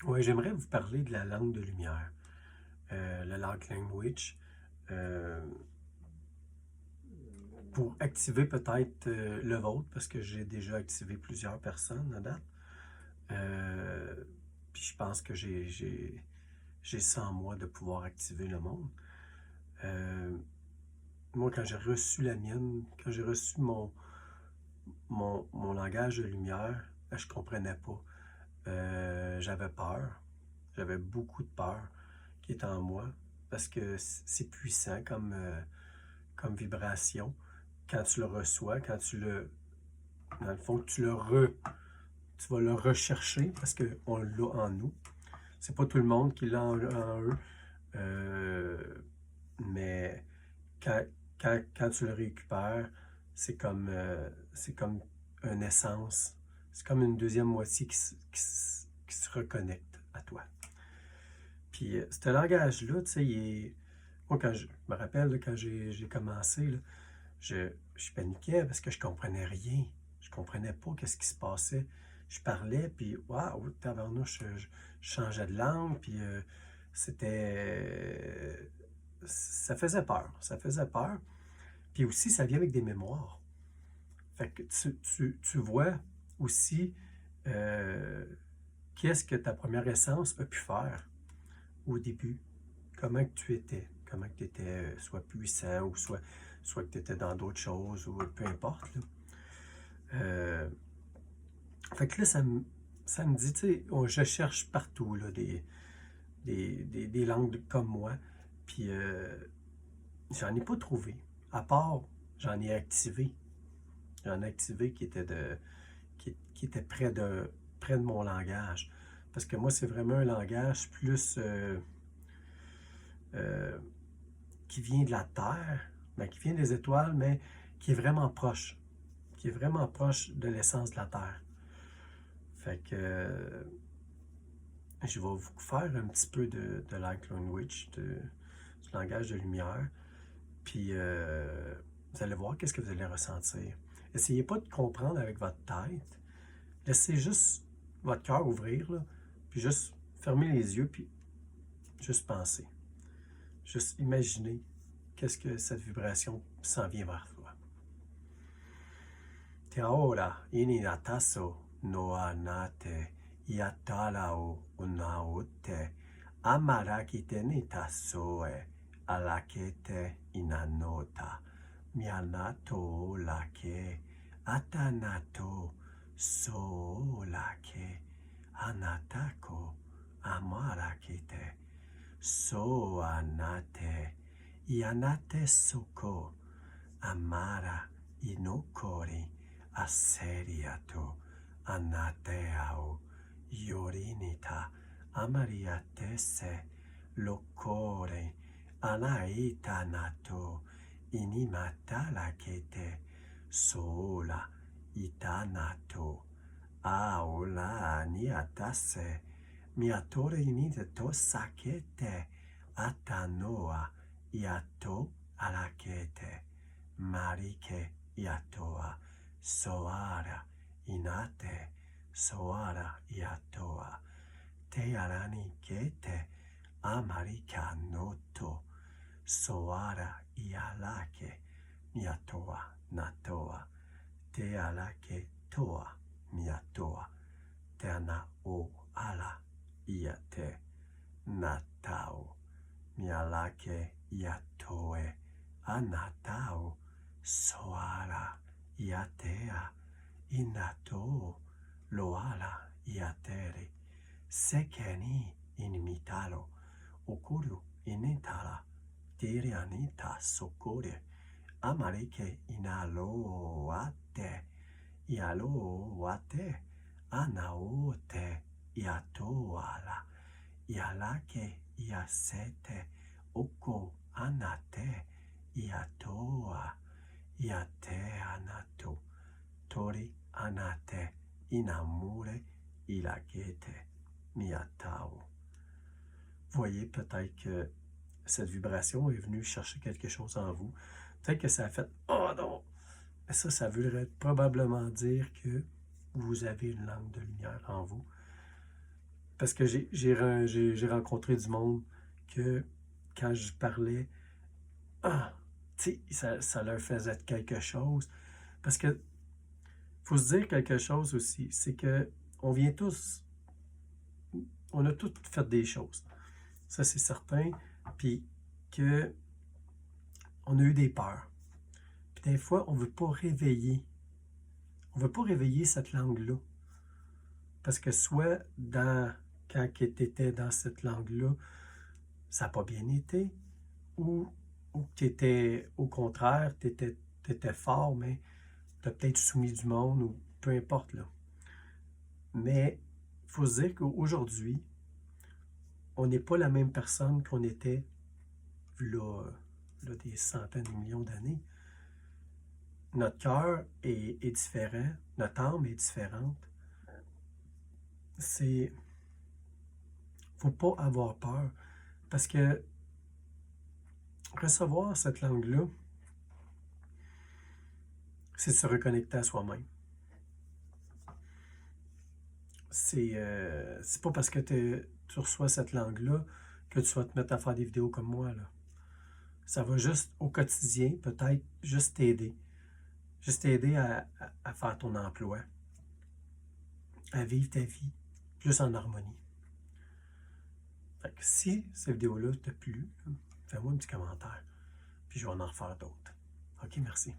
Oui, j'aimerais vous parler de la langue de lumière, le light language, euh, pour activer peut-être le vôtre, parce que j'ai déjà activé plusieurs personnes à date. Euh, Puis je pense que j'ai ça en moi de pouvoir activer le monde. Euh, Moi, quand j'ai reçu la mienne, quand j'ai reçu mon langage de lumière, je comprenais pas. J'avais peur. J'avais beaucoup de peur qui était en moi parce que c'est puissant comme vibration. Quand tu le reçois, quand tu le. Dans le fond, tu vas le rechercher parce qu'on l'a en nous. C'est pas tout le monde qui l'a en eux. Euh, mais quand, quand tu le récupères, c'est comme une essence. C'est comme une deuxième moitié qui se reconnecte à toi. Puis ce langage-là, tu sais, moi, quand je me rappelle, là, quand j'ai commencé, là, je paniquais parce que je comprenais rien. Je comprenais pas qu'est-ce qui se passait. Je parlais, puis waouh, tabarnouche, je changeais de langue, puis c'était... ça faisait peur. Ça faisait peur. Puis aussi, ça vient avec des mémoires. Fait que tu vois aussi euh, qu'est-ce que ta première essence a pu faire au début. Comment que tu étais. Comment que tu étais soit puissant ou soit que tu étais dans d'autres choses ou peu importe. Là. Euh, Fait que là, ça me dit, tu sais, je cherche partout là, des langues comme moi. Puis j'en ai pas trouvé. À part, j'en ai activé. J'en ai activé qui était près de mon langage. Parce que moi, c'est vraiment un langage plus euh, qui vient de la Terre, ben, qui vient des étoiles, mais qui est vraiment proche. Qui est vraiment proche de l'essence de la Terre. Fait que je vais vous faire un petit peu de light language, du langage de lumière. Puis vous allez voir qu'est-ce que vous allez ressentir. Essayez pas de comprendre avec votre tête. Laissez juste votre cœur ouvrir, là, puis juste fermer les yeux, puis juste penser. Juste imaginer qu'est-ce que cette vibration s'en vient vers toi. Te aora ininataso no anate iatalao unaute amarakite nitasoe alakete inanota mianato lake atanato so lake anatako amarakite so anate ianate soko amara inokori aseriato anateao yorinita amariatese lokore anaitanato inimatalakete sola itanato aola niatase miatore initeto sakete atanoa iato alakete marike iatoa soara inate soara iatoa te arani kete amarika noto soara ialake miatoa natoa te alake toa miatoa te ana o ala iate natao mialake iatoe anatao soara iatea inato loala iatere sekeni inimitalo okuru initala tirianita sokore amarike inaloate ialoate anaote iatoala ialake iasete oko anate iatoa iate anato tori anate inamure ilakete miatao. Voyez peut-être que cette vibration est venue chercher quelque chose en vous. Peut-être que ça a fait oh non! Mais ça voudrait probablement dire que vous avez une langue de lumière en vous. Parce que j'ai rencontré du monde que quand je parlais, ah, tu sais, ça leur faisait quelque chose. Parce que faut se dire quelque chose aussi, c'est que on vient tous, on a tous fait des choses. Ça, c'est certain. Puis que on a eu des peurs. Puis des fois, on veut pas réveiller. On veut pas réveiller cette langue-là. Parce que soit quand tu étais dans cette langue-là, ça n'a pas bien été, ou, ou tu étais, au contraire, tu étais fort, mais tu as peut-être soumis du monde, ou peu importe, là. Mais il faut se dire qu'aujourd'hui, on n'est pas la même personne qu'on était là, là des centaines de millions d'années. Notre cœur est différent, notre âme est différente. C'est. Faut pas avoir peur. Parce que recevoir cette langue-là, c'est se reconnecter à soi-même. C'est pas parce que tu reçois cette langue-là que tu vas te mettre à faire des vidéos comme moi, là. Ça va juste au quotidien, peut-être, juste t'aider. Juste t'aider à faire ton emploi, à vivre ta vie plus en harmonie. Fait que si cette vidéo-là t'a plu, fais-moi un petit commentaire, puis je vais en refaire d'autres. OK, merci.